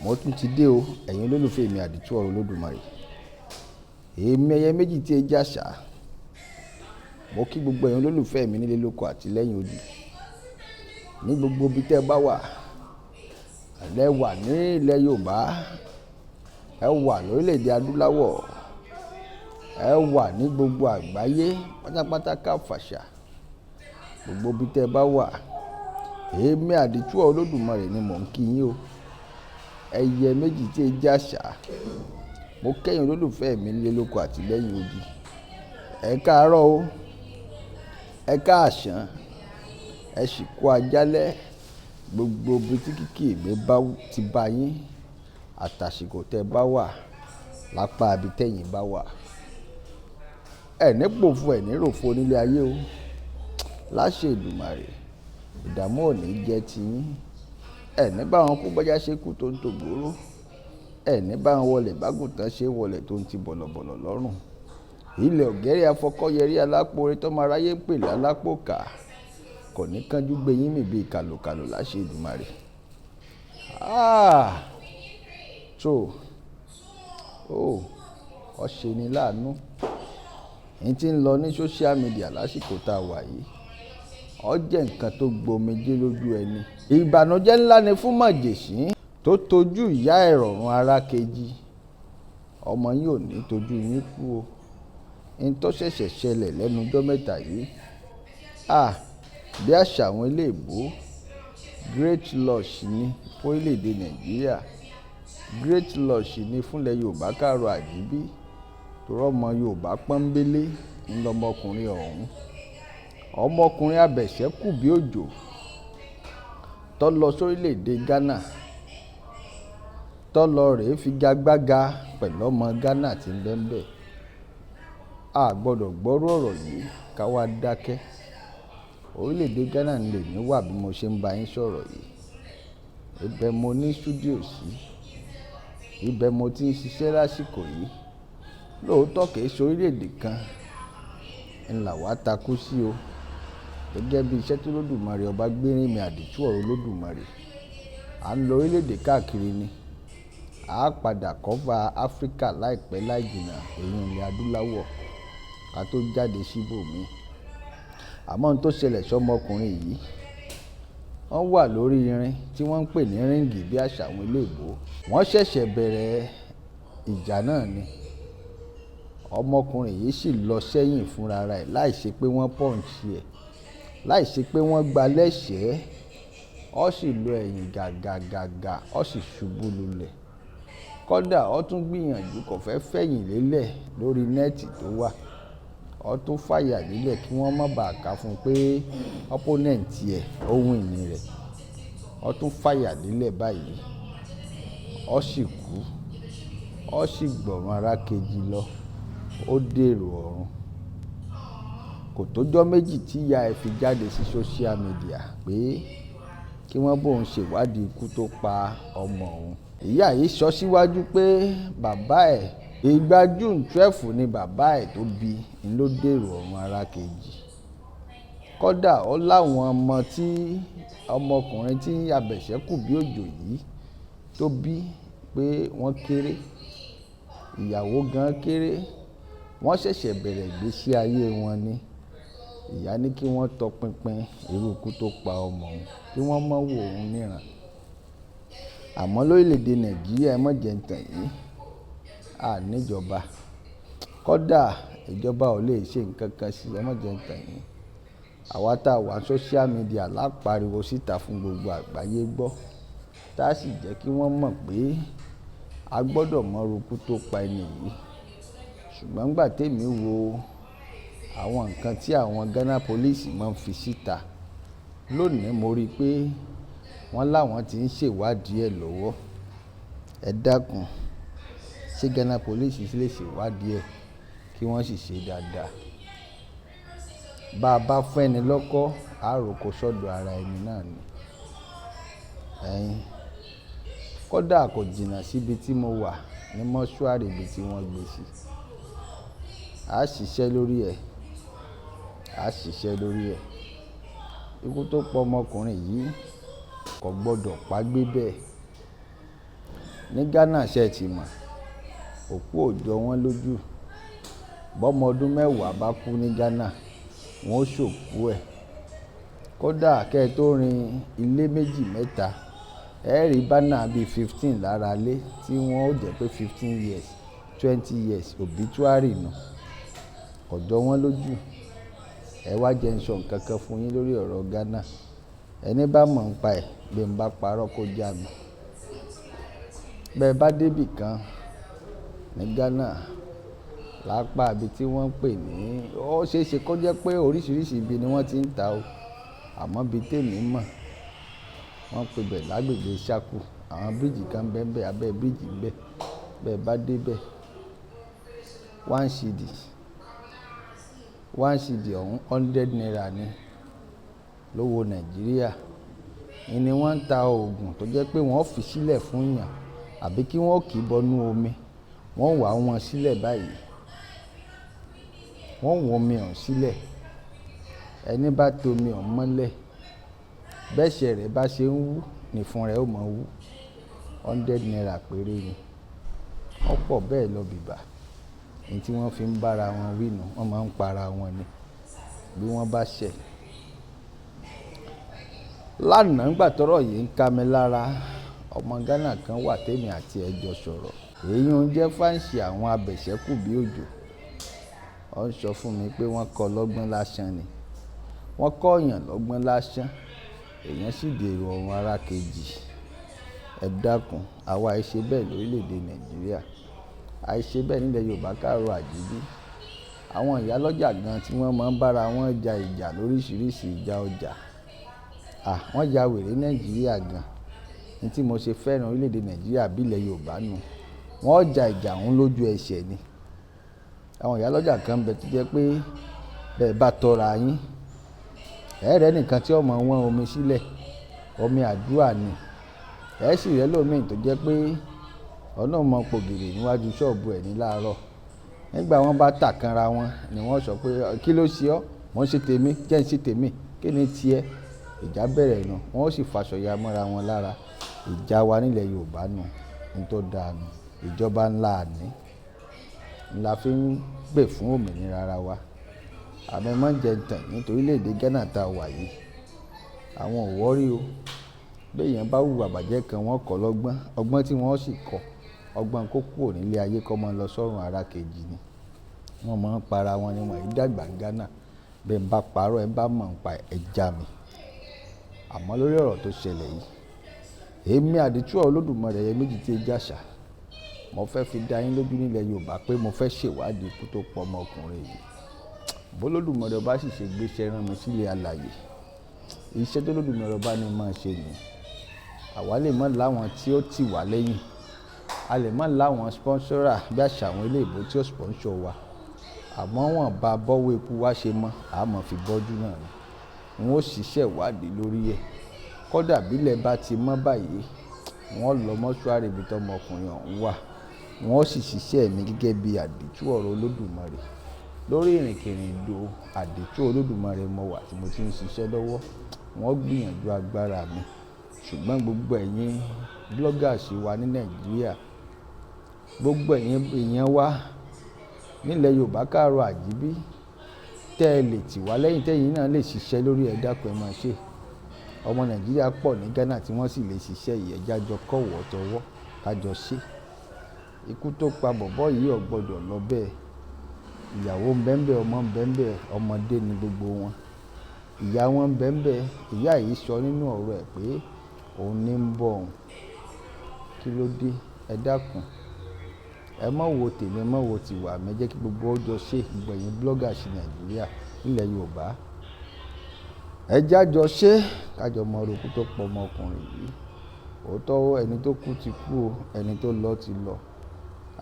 mo tún ti dé o, ẹ̀yin olólùfẹ́ mi àdìtú ọ̀rọ̀ Olódùmarè. Èmi ẹyẹ méjì tí ẹ jàṣà. Mo kí gbogbo ẹ̀yin olólùfẹ́ mi nílé lóko àti lẹ́yìn odi. Ní gbogbo ibi tẹ́ ẹ bá wà. Ẹ wà ní ilẹ̀ Yorùbá. Ẹ wà lórílẹ̀‐èdè Adúláwọ̀. Ẹ wà ní gbogbo àgbáyé pátápátá káfàṣà. Gbogbo ibi tẹ́ ẹ bá wà. Èmi àdìtú ọ̀rọ̀ Olódùmarè ni mò ń kí yín o. Ẹyẹ méjì tí ẹ jàṣà. Mo kẹ́yìn olólùfẹ́ mi nílé lóko àti lẹ́yìn odi. Ẹ káàárọ̀ o. Ẹ káàsán. Ẹ sì kú àjálẹ́. Gbogbo ibi tí kìkì mi bá ti bá yín. Àtàsìkò tẹ́ bá wà. Lápá ibi tẹ́yìn bá wà. Ẹ ní pòfo ẹ ní ròfo nílé ayé o. Láṣẹ Èdùmàrè. Ìdààmú ò ní jẹ́ tiyín. Ẹ ní bá wọn kú bọ́já ṣe kú tó ń tògbóró. Ẹ ní bá wọn wọlé bágùntàn ṣe wọlé tó ń ti bọ̀lọ̀bọ̀lọ̀ lọ́rùn. Ilẹ̀ ògẹ́rẹ́ afọkọ́yẹrí alápòore tó máa ráyé pè lálápòkà. Kò ní kánjú gbé yín mì bíi kàlòkàlò láṣẹ Èdùmàrè. Ó ṣe ni láàánú. Èyí tí ń lọ ní social media lásìkò tá a wà yìí. Ó jẹ́ nǹkan tó gbomijé lójú ẹni. Ìbànújẹ́ ńlá ni fún màjèṣín tó tojú ìyá ẹ̀ rọ̀rùn ara kejì. Ọmọ yín ò ní tojú yín kú o. Ní tó ṣẹ̀ṣẹ̀ ṣẹlẹ̀ lẹ́nu ọjọ́ mẹ́ta yìí. Bí àṣà àwọn eléèbó, great loss ni fún orílẹ̀-èdè Nàìjíríà. Great loss ni fúnlẹ̀ Yorùbá káàrọ̀ àjíbí. Torí ọmọ Yorùbá pọ́nbélé ńlọmọkùnrin ọ̀hún. Ọmọkùnrin abẹ̀ṣẹ́kù bí òjò tó lọ sórílẹ̀-èdè Ghana tó lọ rèé figagbága pẹ̀lú ọmọ Ghana tí ń bẹ́ńbẹ́. A gbọ́dọ̀ gbọ́rú ọ̀rọ̀ yìí ká wá dákẹ́. Orílẹ̀-èdè Ghana ń lè ní wà bí mo ṣe ń bá yín sọ̀rọ̀ yìí. Ibẹ̀ mo ní stúdíò sí. Ibẹ̀ mo ti ń ṣiṣẹ́ lásìkò yìí. Lóòótọ́ kìí ṣe orílẹ̀-èdè kan ńlá wa takú sí o. Gẹ́gẹ́ bí iṣẹ́ tí Olódùmarè ọba gbé rìn mi àdìtú ọ̀rọ̀ Olódùmarè. À ń lọ orílẹ̀-èdè káàkiri ni. A padà kọ́fà Áfíríkà láìpẹ́ láìjìnà èyí ilẹ̀ Adúláwọ̀ ká tó jáde síbòmí. Àmọ́ ohun tó ṣẹlẹ̀ sọ́mọkùnrin yìí. Wọ́n wà lórí irin tí wọ́n ń pè ní ríǹgì bí àṣà àwọn eléèbó. Wọ́n ṣẹ̀ṣẹ̀ bẹ̀rẹ̀ ìjà náà ni. Ọmọkùnrin yìí sì lọ sẹ́yìn fúnra rẹ̀ láìṣe pé wọ́n pọ́ǹsì ẹ̀. Láìṣe pé wọ́n gba lẹ́sẹ̀ẹ́. Ó sì lọ ẹ̀yìn gàgàgàgà. Ó sì ṣubú lulẹ̀. Kódà ó tún gbìyànjú kò fẹ́ fẹ̀yìn lélẹ̀ lórí nẹ́ẹ̀tì tó wà. Ó tún fàyà lílẹ̀ kí wọ́n má bàa kà fún pé opponent ẹ̀ ó win ní rẹ̀. Ó tún fàyà lílẹ̀ báyìí. Ó sì kú. Ó sì gbọ̀run ara kejì lọ. Ó dèrò ọ̀run. Kò tójọ́ méjì tí ìyá ẹ̀ fi jáde sí social media pé kí wọ́n bóun ṣèwádìí ikú tó pa ọmọ òun. Ìyá yìí sọ síwájú pé bàbá ẹ̀ ìgbà June 12 ni bàbá ẹ̀ tó bí i ló dèrò ọ̀run ara kejì. Kódà ó láwọn ọmọ tí ọmọkùnrin tí abẹ̀ṣẹ́kù bí òjò yìí tó bí pé wọ́n kéré. Ìyàwó gan kéré. Wọ́n ṣẹ̀ṣẹ̀ bẹ̀rẹ̀ ìgbésí ayé wọn ni. Ìyá ní kí wọ́n tọpinpin irú ikú tó pa ọmọ òun kí wọ́n má wò òun níran. Àmọ́ lórílẹ̀-èdè Nàìjíríà ẹ má jẹ́ ń tàn yín. A níjọba. Kódà ìjọba ò lè ṣe nǹkan kan sí ẹ má jẹ́ ń tàn yín. Àwa tá a wà social media lápariwo síta fún gbogbo àgbáyé gbọ́. Tá a sì jẹ́ kí wọ́n mọ̀ pé a gbọ́dọ̀ mọ irú ikú tó pa ẹni yìí. Ṣùgbọ́n nígbà tèmi wo àwọn nǹkan tí àwọn Ghana police máa ń fi síta. Lónìí mo rí i pé wọ́n láwọn tí ń ṣèwádìí ẹ̀ lọ́wọ́. Ẹ dákun. Ṣé Ghana police lè ṣèwádìí ẹ̀ kí wọ́n sì ṣe dáadáa. Bá a bá fún ẹni lọ́kọ́, a roko sọ́dọ̀ ara ẹni náà ni. Kódà kò jìnnà síbi tí mo wà ní mọ́ṣúárì ibi tí wọ́n gbé sí. A ṣiṣẹ́ lórí ẹ̀. Ikú tó pa ọmọkùnrin yìí kò gbọdọ̀ pa gbé bẹ́ẹ̀. Ní Ghana ṣe ti mọ̀, òkú ò jọ wọ́n lójú. Bọ́mọ ọdún mẹ́wàá bá kú ní Ghana, wọ́n ó ṣòkú ẹ̀. Kódà kẹ́ ẹ tó rin ilé méjì mẹ́ta, ẹ rí bánà bíi 15 lára ilé tí wọ́n ó jẹ́ pé 15 years, 20 years obituary nù. Kò jọ wọ́n lójú. Ẹ wá jẹ́ n sọ nǹkan kan fún yín lórí ọ̀rọ̀ Ghana. Ẹni bá mọ̀ ń pa ẹ̀ bí n bá parọ́ kó já mi. Bẹ́ẹ̀ bá débì kan ní Ghana, lápá ibi tí wọ́n ń pè ní, ó ṣeé ṣe kó jẹ́ pé oríṣiríṣi ibi ni wọ́n ti ń ta o. Àmọ́ bí tèmi mọ̀, wọ́n pe bẹ̀ lágbègbè Ṣákù. Àwọn bíríìjì kan ń bẹ ńbẹ̀, abẹ́ bíríìjì ń bẹ. Bẹ́ẹ̀ bá débẹ̀, one cedi ọ̀hún 100 naira ni lówó Nàìjíríà. Ìní wọ́n ń ta oògùn tó jẹ́ pé wọ́n fi sílẹ̀ fún yàn àbí kí wọ́n kì í bọnú omi. Wọ́n wá wọn sílẹ̀ báyìí. Wọ́n wọ́n omi ọ̀hún sílẹ̀. Ẹni bá to omi ọ̀hún mọ́lẹ̀, bẹ́sẹ̀ rẹ̀ bá ṣe ń wú ní fún rẹ̀ ó mọ wú. 100 naira péré ni. Wọ́n pọ̀ bẹ́ẹ̀ lọ bìbà. Èyí tí wọ́n fi ń bára wọn wí nù, wọ́n máa ń para wọn ni bí wọ́n bá ṣẹ̀. Lánàá ńgbà tọ́rọ̀ yìí ń ká mi lára, ọmọ Ghana kan wà tèmi àti ẹ̀ jọ sọ̀rọ̀. Èyí ń jẹ́ fáǹsì àwọn abẹ̀ṣẹ́kù bí òjò. Ó ń sọ fún mi pé wọ́n kọ́ lọ́gbọ́n lásán ni. Wọ́n kọ́ èèyàn lọ́gbọ́n lásán, èèyàn sì dèrò ọ̀run ara kejì. Ẹ dákun, àwa àìṣe bẹ́ẹ̀ lórílẹ̀‐èdè Nàìjíríà. Àìṣe bẹ́ẹ̀ nílẹ̀ Yorùbá káàárọ̀ àjíbí. Àwọn ìyálọ́jà gan tí wọ́n máa ń bára wọn ja ìjà lóríṣiríṣi ìjà ọjà. Wọ́n ya wèrè Nàìjíríà gan. Ní tí mo ṣe fẹ́ràn orílẹ̀‐èdè Nàìjíríà bí ilẹ̀ Yorùbá nù. Wọ́n ja ìjà òun lójú ẹsẹ̀ ni. Àwọn ìyálọ́jà kan ń bẹ tó jẹ́ pé bẹ́ẹ̀ bá tọra yín, ẹ̀rẹ́ nìkan tí ó mọ wọ́n omi sílẹ̀, omi àdúrà ni. Ẹ sì rẹ́ lómìn tó jẹ́ pé ọ̀nà mọ pògìrì níwájú ṣọ́ọ̀bù ẹ̀ ní láàárọ̀. Nígbà wọ́n bá tàkanra wọn ni wọ́n sọ pé kí ló ṣe ọ́? Mo ń ṣe tèmi, jẹ́ ń ṣe tèmi. Kí ni tiẹ̀? Ìjà bẹ̀rẹ̀ nù. Wọ́n ó sì faṣọ ya mọ́ra wọn lára. Ìjà wa nílẹ̀ Yorùbá nù. Ní tó dáa nù. Ìjọba ńlá àní la fi ń gbè fún òmìnira ara wa. Àmọ́ má jẹ tàn nítorí orílẹ̀-èdè Ghana tá a wà yìí. Àwọn ò wọ́rí o. Bí èèyàn bá hùwà bàjẹ́ kan, wọ́n kọ́ lọ́gbọ́n. Ọgbọ́n tí wọ́n sì kọ́, ọgbọ́n kó kúrò nílé ayé kó máa lọ sọ́run ara kejì ni. Wọ́n máa ń para wọn ni wọ́n yìí dàgbà ní Ghana. Bẹ́ẹ̀ ń bá parọ́, ẹ bá mọ̀ ń pa ẹja mi. Àmọ́ lórí ọ̀rọ̀ tó ṣẹlẹ̀ yìí, èmi àdìtú Olódùmarè ẹyẹ méjì tí ẹ jàṣà. Mo fẹ́ fi dá yín lójú nílẹ̀ Yorùbá pé mo fẹ́ ṣèwádìí ikú tó pọ̀ ọmọkùnrin yìí. Bólódùmarè bá sì ṣe gbéṣẹ́ rán mi sílé alààyè. Iṣẹ́ tó Olódùmarè bá ní máa ṣe ni. Àwa lè mọ̀ láwọn tí ó tì wá lẹ́yìn. A lè mọ̀ láwọn sponsora bí àṣà àwọn ilé ìbò tí ó sponsor wa. Àmọ́ wọ́n bá bọ́wọ́ ikú wá ṣe mọ́, a máa fi bọ́jú náà ni. Wọ́n ó ṣiṣẹ́ ìwádìí lórí ẹ̀. Kódà bílẹ̀ bá ti mọ́ báyìí, wọ́n lọ mọ́ṣúárì ibi tó ọmọkùnrin ọ̀hún wà. Wọ́n ó sì ṣiṣẹ́ mi gẹ́gẹ́ bí àdìtú ọ̀rọ̀ Olódùmarè. Lórí ìrìnkèrindò àdìtú Olódùmarè mo wà tí mo ti ń ṣiṣẹ́ lọ́wọ́. Wọ́n gbìyànjú agbára mi. Ṣùgbọ́n gbogbo ẹ̀yin bloggers wa ní Nàìjíríà, gbogbo ẹ̀yin èèyàn wa nílẹ̀ Yorùbá káàárọ̀ àjíbí, tẹ́ ẹ lè tì wá lẹ́yìn tẹ́yìn náà lè ṣiṣẹ́ lórí ẹ dákun ẹ máa ṣe. Ọmọ Nàìjíríà pọ̀ ní Ghana tí wọ́n sì lè ṣiṣẹ́ yìí, ẹ jájọ kọ́wọ́ tọwọ́ kájọ ṣe. Ikú tó pa bọ̀bọ́ yìí ò gbọdọ̀ lọ bẹ́ẹ̀. Ìyàwó ń bẹ ńbẹ̀, ọmọ ń bẹ ńbẹ̀, ọmọdé ni gbogbo wọn. Ìyá wọn ń bẹ ńbẹ̀. Ìyá yìí sọ nínú ọ̀rọ̀ ẹ̀ pé òun ní ń bọ̀ òun. Kí ló dé? Ẹ dákun. Ẹ má wo tèmi, ẹ má wo tìwà mi, ẹ jẹ́ kí gbogbo ọjọ́ ṣe. Gbogbo ẹ̀yin bloggers Nàìjíríà nílẹ̀ Yorùbá, ẹ jájọ ṣe kájọ mọ orúkú tó pọ̀ ọmọkùnrin yìí. Òótọ́ ẹni tó kú ti kú o, ẹni tó lọ ti lọ.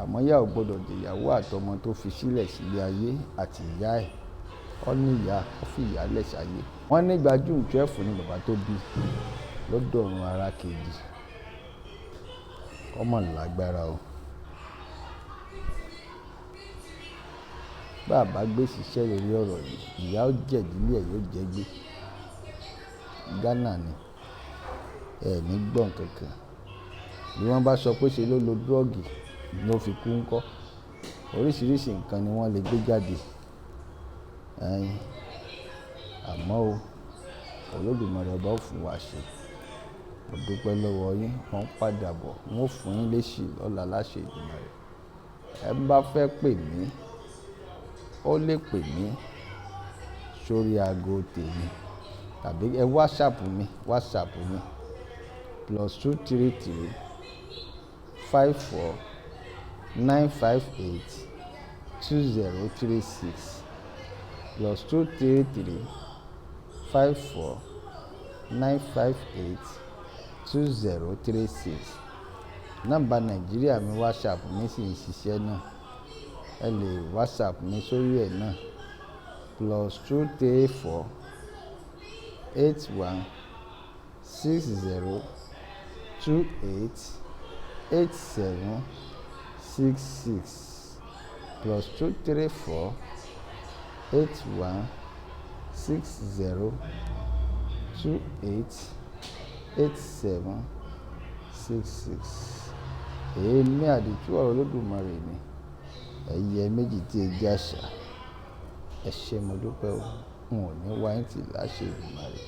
Àmọ́ ìyá ò gbọdọ̀ jẹ ìyàwó àtọmọ tó fi sílẹ̀ sílé ayé àti ìyá ẹ̀. Ó ní ìyá, ó fi ìyá lẹ̀ sáyé. Wọ́n ní ìgbà June 12 ni bàbá tó bí lọ́dọ̀ ọ̀run ara kejì. Ọmọ lágbára o. Bàbá gbé ṣiṣẹ́ lórí ọ̀rọ̀ yìí, ìyá ó jẹ̀dílé ẹ̀ yóò jẹ́ gbé. Ghana ni ẹ ní gbọ̀n kankan. bí wọ́n bá sọ pé ṣe ló lo dúrọ́ọ̀gì ló fi kú ńkọ́. Oríṣiríṣi nǹkan ni wọ́n lè gbé jáde. Àmọ́ o, Olódùmarè ọba ó fún wa ṣe. Mo dúpẹ́ lọ́wọ́ yín, wọ́n ń padà bọ̀, wọ́n ó fún yín léṣì lọ́la láṣẹ Èdùmàrè. Ẹ bá fẹ́ pè mí, ó lè pè mí sórí aago tèmi tàbí ẹ WhatsApp mi +233 54 958 2036 +233 54 958 2036. Nọ́mbà Nàìjíríà mi WhatsApp mi sì ń ṣiṣẹ́ náà. Ẹ lè WhatsApp mi sórí ẹ̀ náà +234 81 60 28 87 66 +234 81 60 28 87 66. Èmi àdìtú ọ̀rọ̀ Olódùmarè ni. Ẹyẹ méjì tí ẹ jẹ́ àṣà. Ẹ ṣé mo dúpẹ́ o. N ò ní wá yín tì láṣẹ Èdùmàrè.